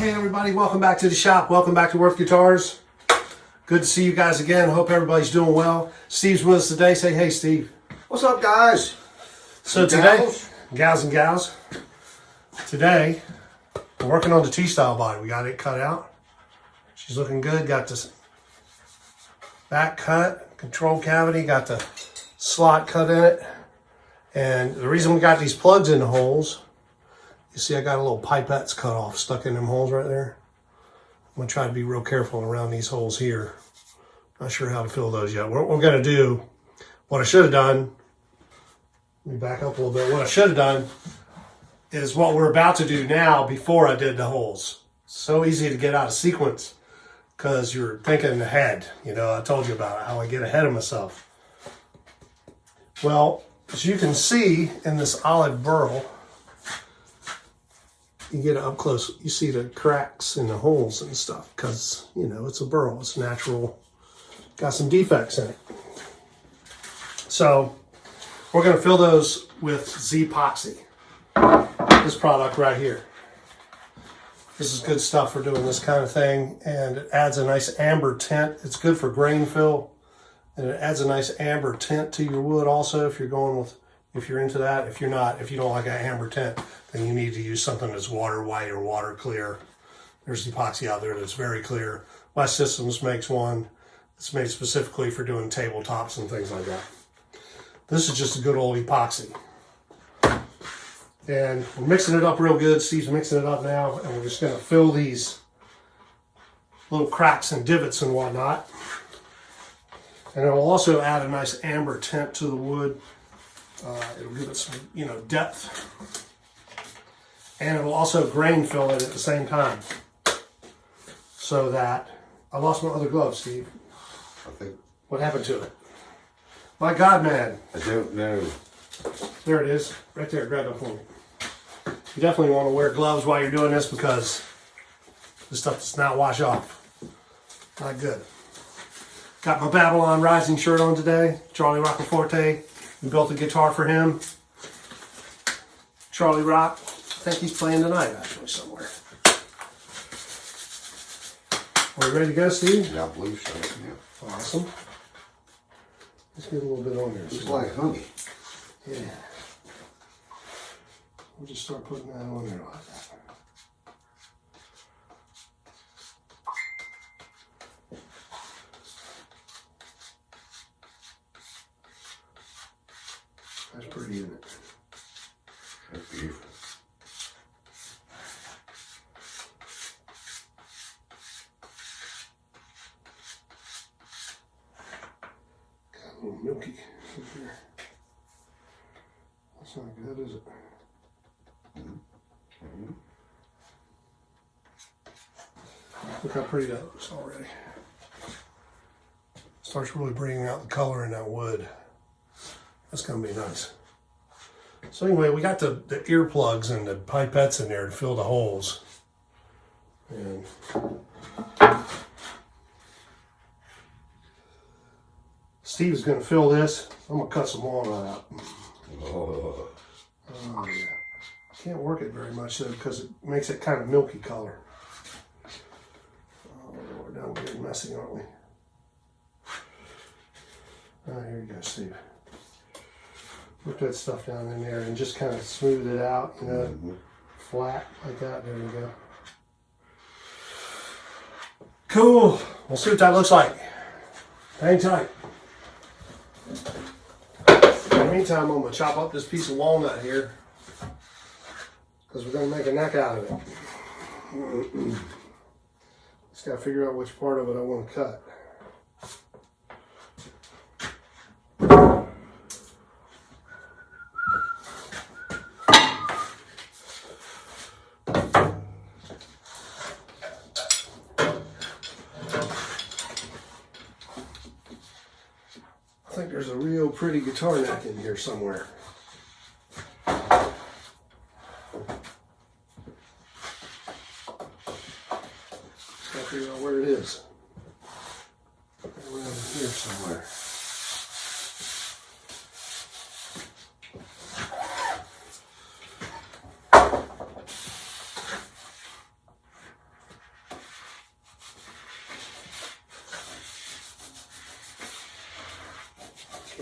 Hey everybody, welcome back to the shop. Welcome back to Worth Guitars. Good to see you guys again. Hope everybody's doing well. Steve's with us today. Say hey, Steve. What's up, guys? So today, gals and gals, today we're working on the T-style body. We got it cut out. She's looking good. Got this back cut, control cavity, got the slot cut in it. And the reason we got these plugs in the holes, you see I got a little pipettes cut off, stuck in them holes right there. I'm going to try to be real careful around these holes here. Not sure how to fill those yet. What we're going to do, what I should have done, let me back up a little bit. What I should have done is what we're about to do now before I did the holes. So easy to get out of sequence because you're thinking ahead. You know, I told you about it, how I get ahead of myself. Well, as you can see in this olive burl, you get it up close, you see the cracks in the holes and stuff because, you know, it's a burl, it's natural, got some defects in it. So we're going to fill those with Z-Epoxy, this product right here. This is good stuff for doing this kind of thing, and it adds a nice amber tint. It's good for grain fill. And it adds a nice amber tint to your wood also if you're going with, if you're into that. If you're not, if you don't like an amber tint, then you need to use something that's water white or water clear. There's epoxy out there that's very clear. West Systems makes one that's made specifically for doing tabletops and things like that. This is just a good old epoxy. And we're mixing it up real good. Steve's mixing it up now, and we're just going to fill these little cracks and divots and whatnot. And it'll also add a nice amber tint to the wood. It'll give it some, you know, depth. And it'll also grain fill it at the same time. So that, I lost my other glove, Steve. I think. What happened to it? My God, man. I don't know. There it is, right there, grab that for me. You definitely want to wear gloves while you're doing this because this stuff does not wash off. Not good. Got my Babylon Rising shirt on today. Charlie Roccaforte. We built a guitar for him. Charlie Rock. I think he's playing tonight, actually, somewhere. Are you ready to go, Steve? Yeah, I believe so. Yeah. Awesome. Let's get a little bit on there. It's like honey. Yeah. We'll just start putting that on there like that. That's pretty, isn't it? That's beautiful. Got a little milky in here. That's not good, is it? Mm-hmm. Look how pretty that looks already. Starts really bringing out the color in that wood. That's going to be nice. So anyway, we got the earplugs and the pipettes in there to fill the holes. And Steve's going to fill this. I'm going to cut some walnut out. Oh. Oh yeah. Can't work it very much though because it makes it kind of milky color. Oh, we're down getting messy, aren't we? Oh, here you go, Steve. Put that stuff down in there and just kind of smooth it out, you know, flat like that. There we go. Cool. We'll see what that looks like. Hang tight. In the meantime, I'm going to chop up this piece of walnut here because we're going to make a neck out of it. Just got to figure out which part of it I want to cut. I think there's a real pretty guitar neck in here somewhere. Gotta figure out where it is. Around here somewhere.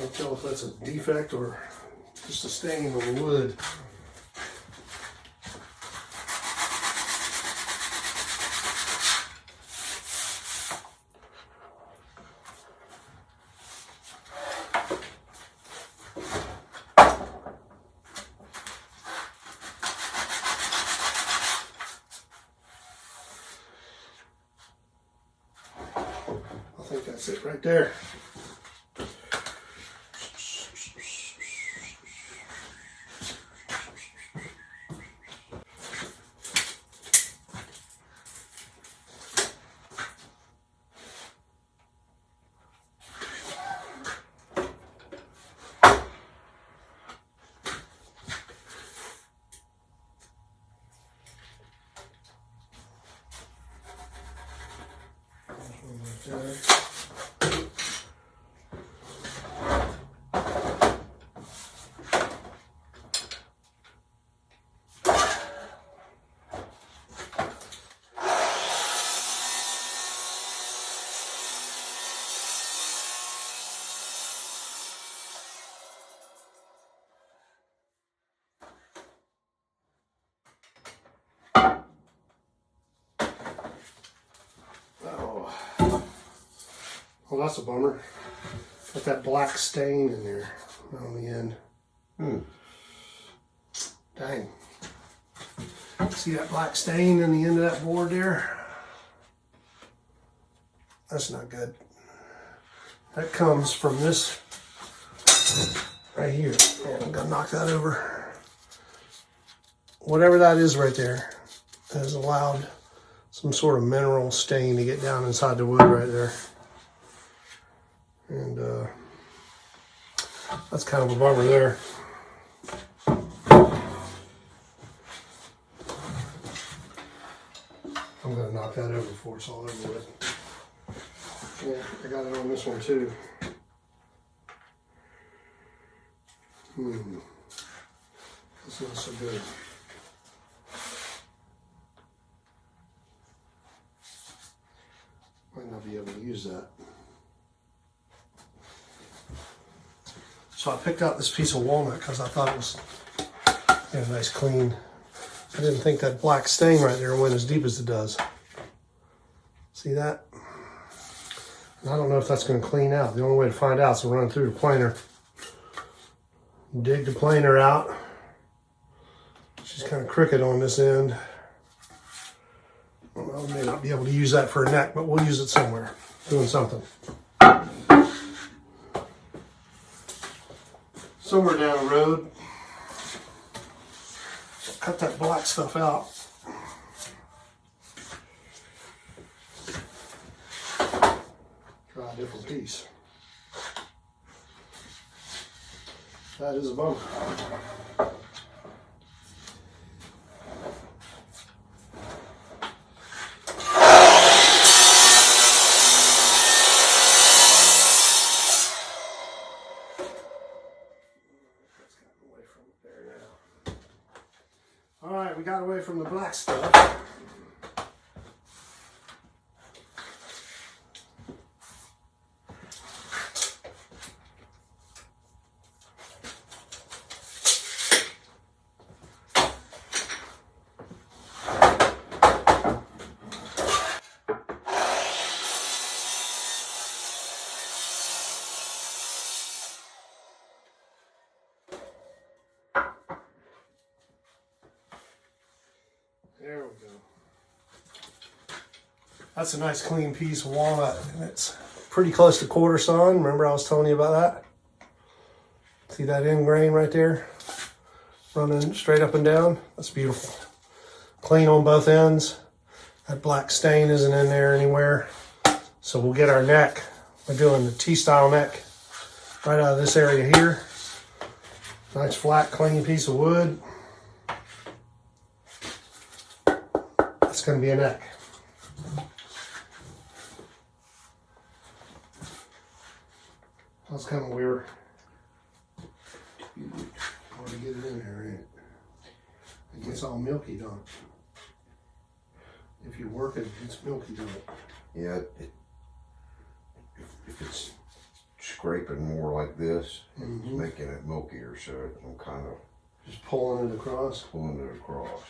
Can't tell if that's a defect or just a stain on the wood. I think that's it right there. Well, that's a bummer. Got that black stain in there on the end. Dang. See that black stain in the end of that board there? That's not good. That comes from this right here. Man, I'm gonna knock that over. Whatever that is right there has allowed some sort of mineral stain to get down inside the wood right there. And that's kind of a bummer there. I'm going to knock that over before it's all over with. Yeah, I got it on this one too. That's not so good. Might not be able to use that. So I picked out this piece of walnut because I thought it was nice clean. I didn't think that black stain right there went as deep as it does. See that? And I don't know if that's going to clean out. The only way to find out is to run through the planer. Dig the planer out. She's kind of crooked on this end. Well, I may not be able to use that for a neck, but we'll use it somewhere. Doing something. Somewhere down the road. Cut that black stuff out. Try a different piece. That is a bummer. All right, we got away from the black stuff. There we go. That's a nice clean piece of walnut, and it's pretty close to quarter sawn. Remember I was telling you about that? See that end grain right there? Running straight up and down? That's beautiful. Clean on both ends. That black stain isn't in there anywhere. So we'll get our neck. We're doing the T-style neck right out of this area here. Nice flat, clean piece of wood. It's going to be a neck. That's kind of weird. Hard to get it in there, ain't it? It gets all milky, don't it? If you work it, it's milky, don't it? Yeah, if it's scraping more like this, it's making it milkier, so I'm kind of Just pulling it across. pulling it across.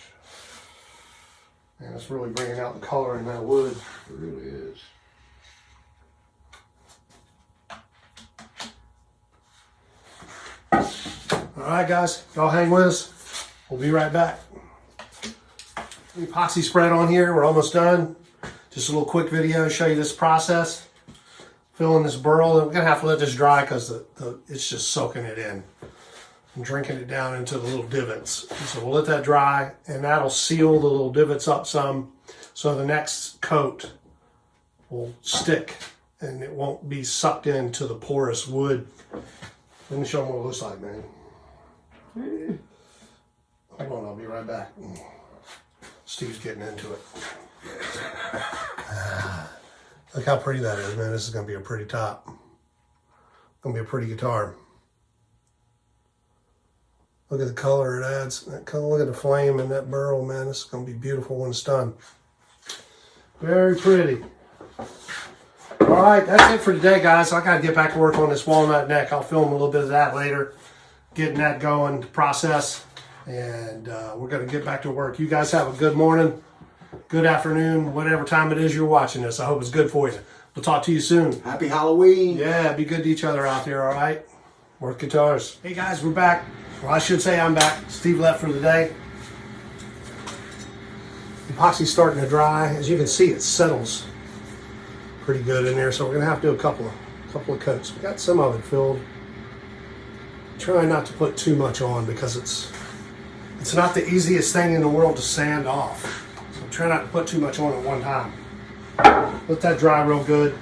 And it's really bringing out the color in that wood. It really is. Alright guys, y'all hang with us. We'll be right back. Epoxy spread on here, we're almost done. Just a little quick video, show you this process. Filling this burl, and we're gonna have to let this dry because it's just soaking it in. And drinking it down into the little divots. So we'll let that dry, and that'll seal the little divots up some, so the next coat will stick and it won't be sucked into the porous wood. Let me show them what it looks like, man. Hold on, I'll be right back. Steve's getting into it. Look how pretty that is, man. This is going to be a pretty top. Going to be a pretty guitar. Look at the color it adds. That color, look at the flame in that burl, man. This is going to be beautiful when it's done. Very pretty. All right, that's it for today, guys. I got to get back to work on this walnut neck. I'll film a little bit of that later. Getting that going, process. And we're going to get back to work. You guys have a good morning, good afternoon, whatever time it is you're watching this. I hope it's good for you. We'll talk to you soon. Happy Halloween. Yeah, be good to each other out there, all right? Work guitars. Hey, guys, we're back. Well, I should say I'm back. Steve left for the day. Epoxy's starting to dry. As you can see, it settles pretty good in there, so we're going to have to do a couple of coats. We got some of it filled. Try not to put too much on because it's not the easiest thing in the world to sand off. So try not to put too much on at one time. Let that dry real good.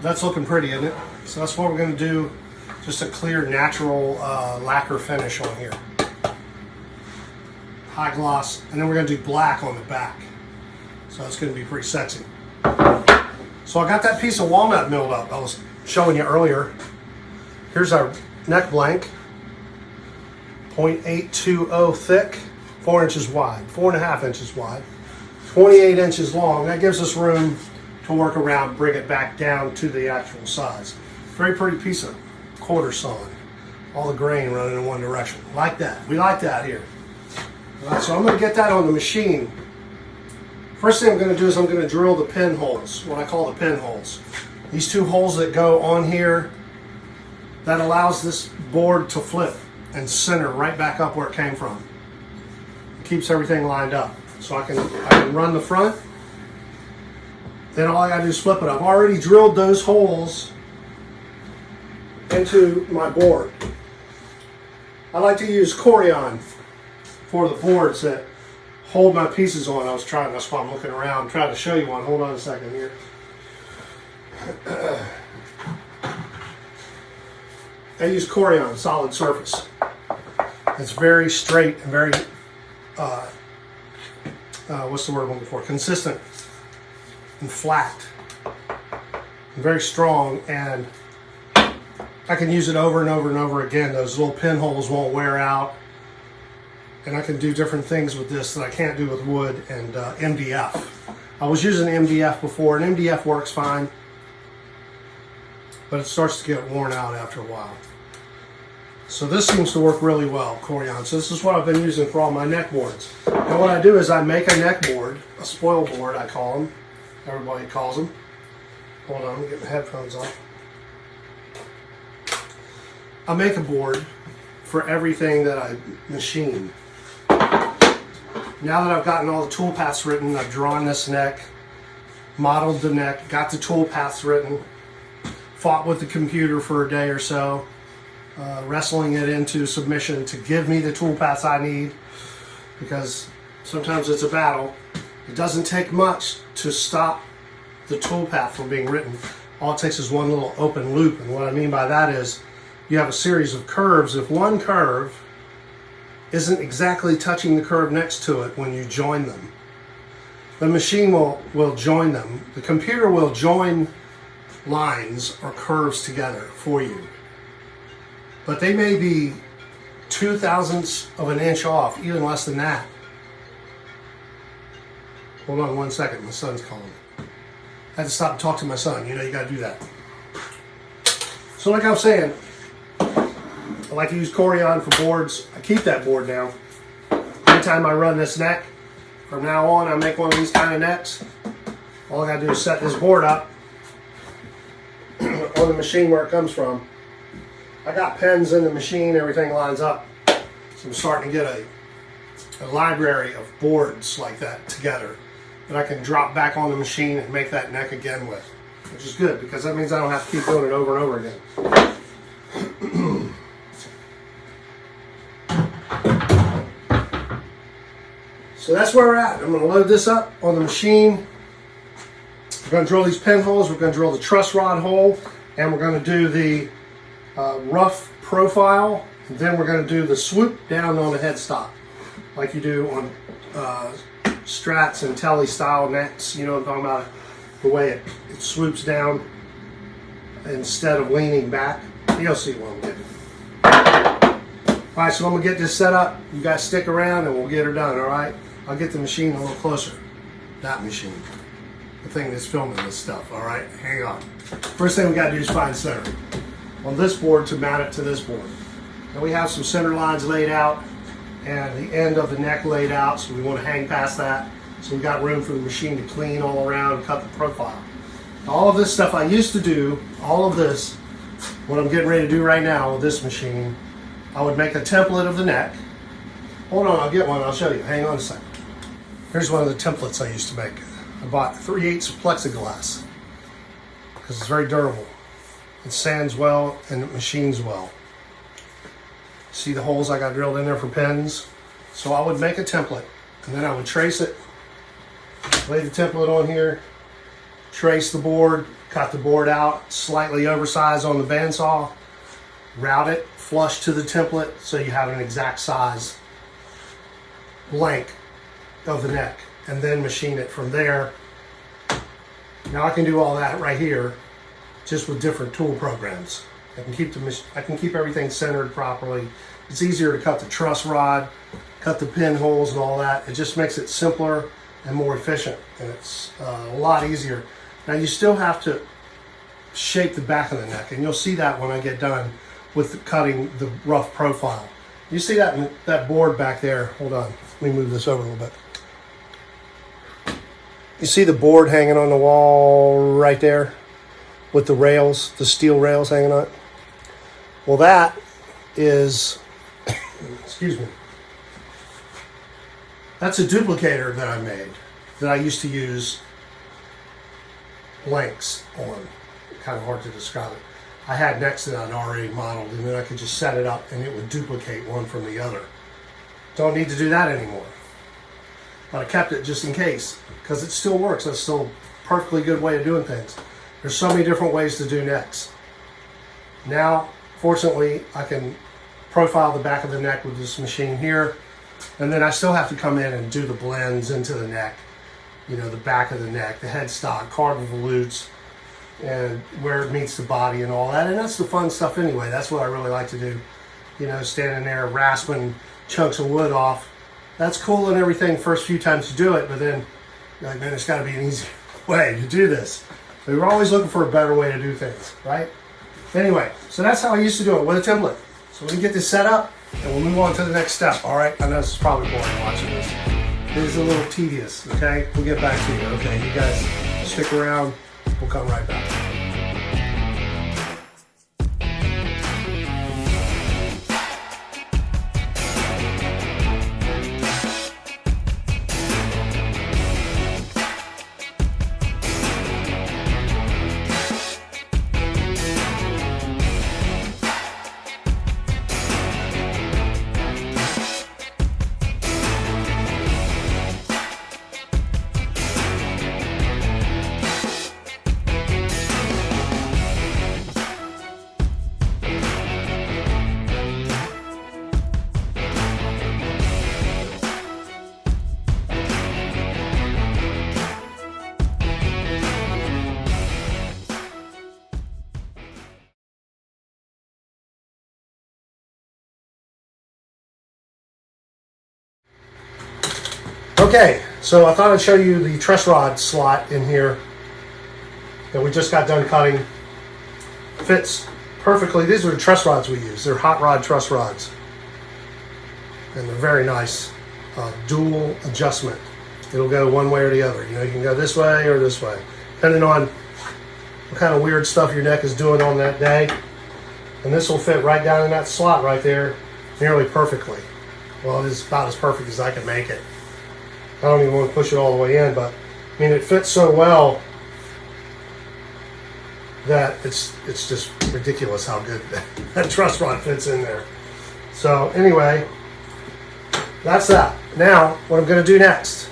That's looking pretty, isn't it? So that's what we're going to do. Just a clear, natural lacquer finish on here. High gloss. And then we're going to do black on the back. So it's going to be pretty sexy. So I got that piece of walnut milled up I was showing you earlier. Here's our neck blank. 0.820 thick, 4 inches wide, 4.5 inches wide, 28 inches long. That gives us room to work around, bring it back down to the actual size. Very pretty piece of quarter sawn. All the grain running in one direction. Like that. We like that here. All right, so I'm going to get that on the machine. First thing I'm going to do is I'm going to drill the pinholes, what I call the pinholes. These two holes that go on here, that allows this board to flip and center right back up where it came from. It keeps everything lined up. So I can run the front. Then all I gotta do is flip it. I've already drilled those holes into my board. I like to use Corian for the boards that hold my pieces on. That's why I'm looking around, trying to show you one. Hold on a second here. I use Corian solid surface. It's very straight and very, what's the word I'm looking for? Consistent and flat. And very strong, and I can use it over and over and over again. Those little pinholes won't wear out. And I can do different things with this that I can't do with wood and MDF. I was using MDF before, and MDF works fine, but it starts to get worn out after a while. So this seems to work really well, Corian. So this is what I've been using for all my neck boards. And what I do is I make a neck board, a spoil board I call them. Everybody calls them. Hold on, let me get my headphones on. I make a board for everything that I machine. Now that I've gotten all the tool paths written, I've drawn this neck, modeled the neck, got the tool paths written, fought with the computer for a day or so, wrestling it into submission to give me the tool paths I need, because sometimes it's a battle. It doesn't take much to stop the tool path from being written. All it takes is one little open loop, and what I mean by that is you have a series of curves. If one curve isn't exactly touching the curve next to it when you join them, the machine will join them. The computer will join lines or curves together for you. But they may be 0.02 of an inch off, even less than that. Hold on one second, my son's calling. I had to stop and talk to my son. You know, you gotta do that. So like I was saying, I like to use Corian for boards. I keep that board now. Anytime I run this neck, from now on I make one of these kind of necks. All I gotta do is set this board up on the machine where it comes from. I got pens in the machine, everything lines up. So I'm starting to get a library of boards like that together that I can drop back on the machine and make that neck again with, which is good because that means I don't have to keep doing it over and over again. So that's where we're at. I'm going to load this up on the machine. We're going to drill these pinholes. We're going to drill the truss rod hole, and we're going to do the rough profile, and then we're going to do the swoop down on the headstock, like you do on Strats and Telly style necks. You know what I'm talking about? The way it swoops down instead of leaning back. You'll see what I'm getting. All right, so I'm gonna get this set up. You guys stick around and we'll get her done, all right? I'll get the machine a little closer. That machine, the thing that's filming this stuff, all right? Hang on. First thing we gotta do is find center on this board to mount it to this board. And we have some center lines laid out and the end of the neck laid out, so we wanna hang past that. So we got room for the machine to clean all around and cut the profile. All of this stuff I used to do, all of this, what I'm getting ready to do right now with this machine, I would make a template of the neck. Hold on, I'll get one, I'll show you. Hang on a second. Here's one of the templates I used to make. I bought 3/8 plexiglass because it's very durable. It sands well and it machines well. See the holes I got drilled in there for pins? So I would make a template and then I would trace it, lay the template on here, trace the board, cut the board out, slightly oversized on the bandsaw, route it flush to the template so you have an exact size blank of the neck, and then machine it from there. Now I can do all that right here just with different tool programs. I can keep everything centered properly. It's easier to cut the truss rod, cut the pinholes and all that. It just makes it simpler and more efficient, and it's a lot easier. Now you still have to shape the back of the neck, and you'll see that when I get done with cutting the rough profile. You see that board back there? Hold on, let me move this over a little bit. You see the board hanging on the wall right there with the rails, the steel rails hanging on it? Well, that is, excuse me, that's a duplicator that I made that I used to use blanks on. Kind of hard to describe it. I had necks that I'd already modeled, and then I could just set it up and it would duplicate one from the other. Don't need to do that anymore. But I kept it just in case, because it still works. That's still a perfectly good way of doing things. There's so many different ways to do necks. Now, fortunately, I can profile the back of the neck with this machine here, and then I still have to come in and do the blends into the neck. You know, the back of the neck, the headstock, carbon volutes, and where it meets the body and all that. And that's the fun stuff anyway. That's what I really like to do. You know, standing there rasping chunks of wood off. That's cool and everything first few times you do it, but then you're like, man, there's got to be an easy way to do this. So we're always looking for a better way to do things, right? Anyway, so that's how I used to do it with a template. So we can get this set up and we'll move on to the next step, all right? I know this is probably boring watching this. It is a little tedious, okay? We'll get back to you, okay? You guys stick around. We'll come right back. Okay, so I thought I'd show you the truss rod slot in here that we just got done cutting. Fits perfectly. These are the truss rods we use. They're hot rod truss rods. And they're very nice. Dual adjustment. It'll go one way or the other. You know, you can go this way or this way, depending on what kind of weird stuff your neck is doing on that day. And this will fit right down in that slot right there, nearly perfectly. Well, it is about as perfect as I can make it. I don't even want to push it all the way in, but I mean, it fits so well that it's just ridiculous how good that truss rod fits in there. So anyway, that's that. Now, what I'm going to do next,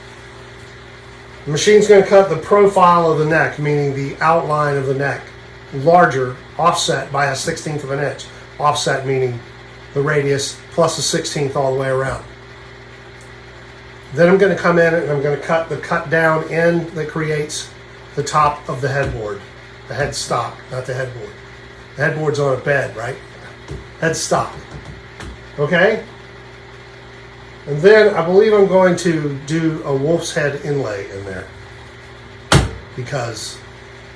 the machine's going to cut the profile of the neck, meaning the outline of the neck, larger, offset by a 1/16 of an inch. Offset meaning the radius plus a 1/16 all the way around. Then I'm going to come in and I'm going to cut the cut down end that creates the top of the headboard. The headstock, not the headboard. The headboard's on a bed, right? Headstock. Okay? And then I believe I'm going to do a wolf's head inlay in there because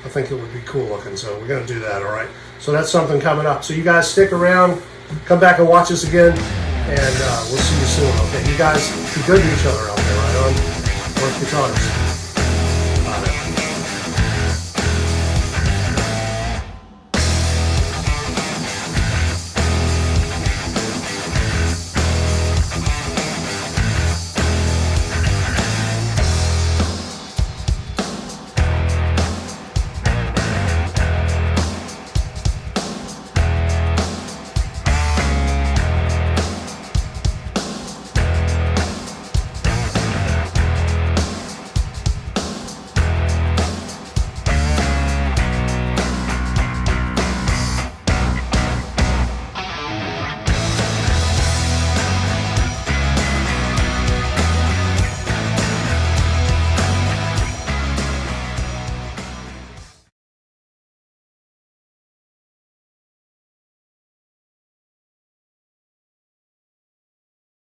I think it would be cool looking. So we're going to do that, all right? So that's something coming up. So you guys stick around, come back and watch us again, and we'll see you soon, okay? You guys be good to each other out there, right on? Work guitars.